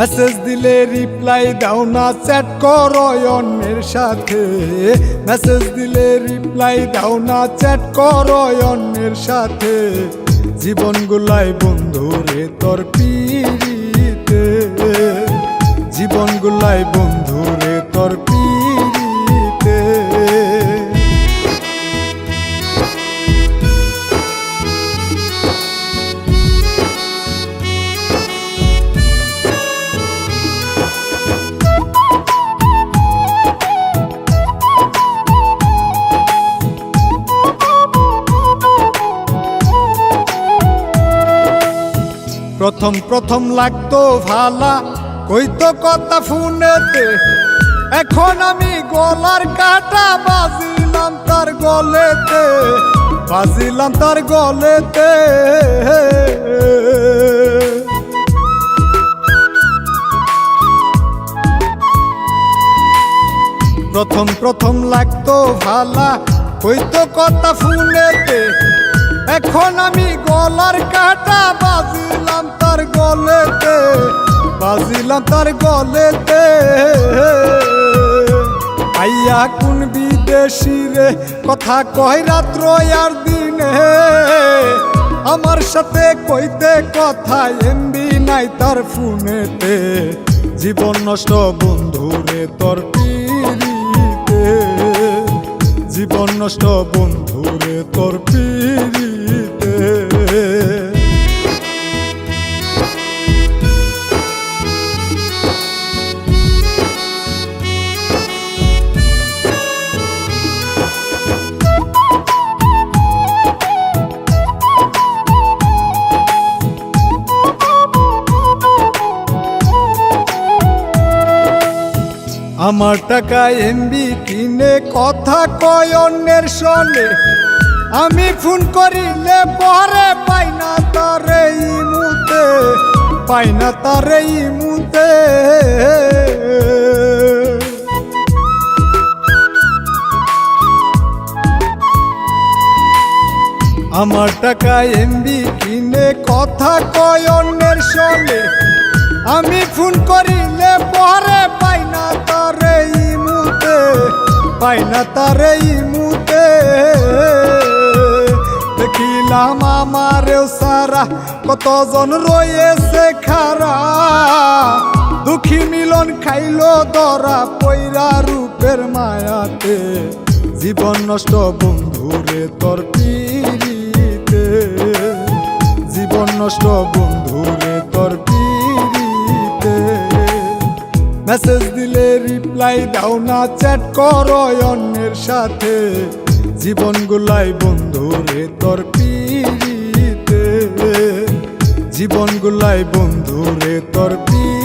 Message দিলে reply দাও না, চ্যাট করো অন্যের সাথে। মেসেজ দিলে রিপ্লাই দাও না, চ্যাট করো অন্যের সাথে। জীবন গুলাই বন্ধুরে তোর পিরিতে, জীবন গুলাই বন্ধুরে তোর পিরিতে। প্রথম প্রথম লাগতো ভালা, কইতো কথা ফোনেতে। এখন আমি গলার কাটা বাজিলাম তার গলেতে, বাজিলাম তার গলেতে। প্রথম প্রথম লাগতো ভালা, কইতো কথা ফোনেতে। এখন আমি গলার কাটা বাজিলাম তার গলেতে, বাজিলাম তার গলেতে। আইয়া কোন বিদেশি রে কথা কয় রাত্র আর দিনে, আমার সাথে কইতে কথা এমবি নাই তার ফোনেতে। জীবন নষ্ট বন্ধুরে তোর পিরিতে, জীবন নষ্ট বন্ধুরে তোর পিরিতে। আমার টাকা এমবি কিনে কথা কয় অন্যের শোনে। আমি ফোন করিলে পরে পাই না তারে ইমুতে, পাই না তারে ইমুতে। আমার টাকা এমবি কিনে কথা কয় অন্যের শোনে। আমি ফোন করিলে পরে পাই না তারে ইমুতে, পাই না তারে ইমুতে। দেখিলাম আমারেও সারা কতজন রয়েছে খারা, দুঃখী মিলন খাইলো ধরা পয়রা রূপের মায়াতে। জীবন নষ্ট বন্ধুরে তোর পিরিতে, জীবন নষ্ট বন্ধুরে তোর পিরিতে। মেসেজ দিলে রিপ্লাই দাও না, চ্যাট করো অন্যের সাথে। জীবন গুলাই বন্ধুরে তোর পিরিতে, জীবন গুলাই বন্ধুরে তোর পিরিতে।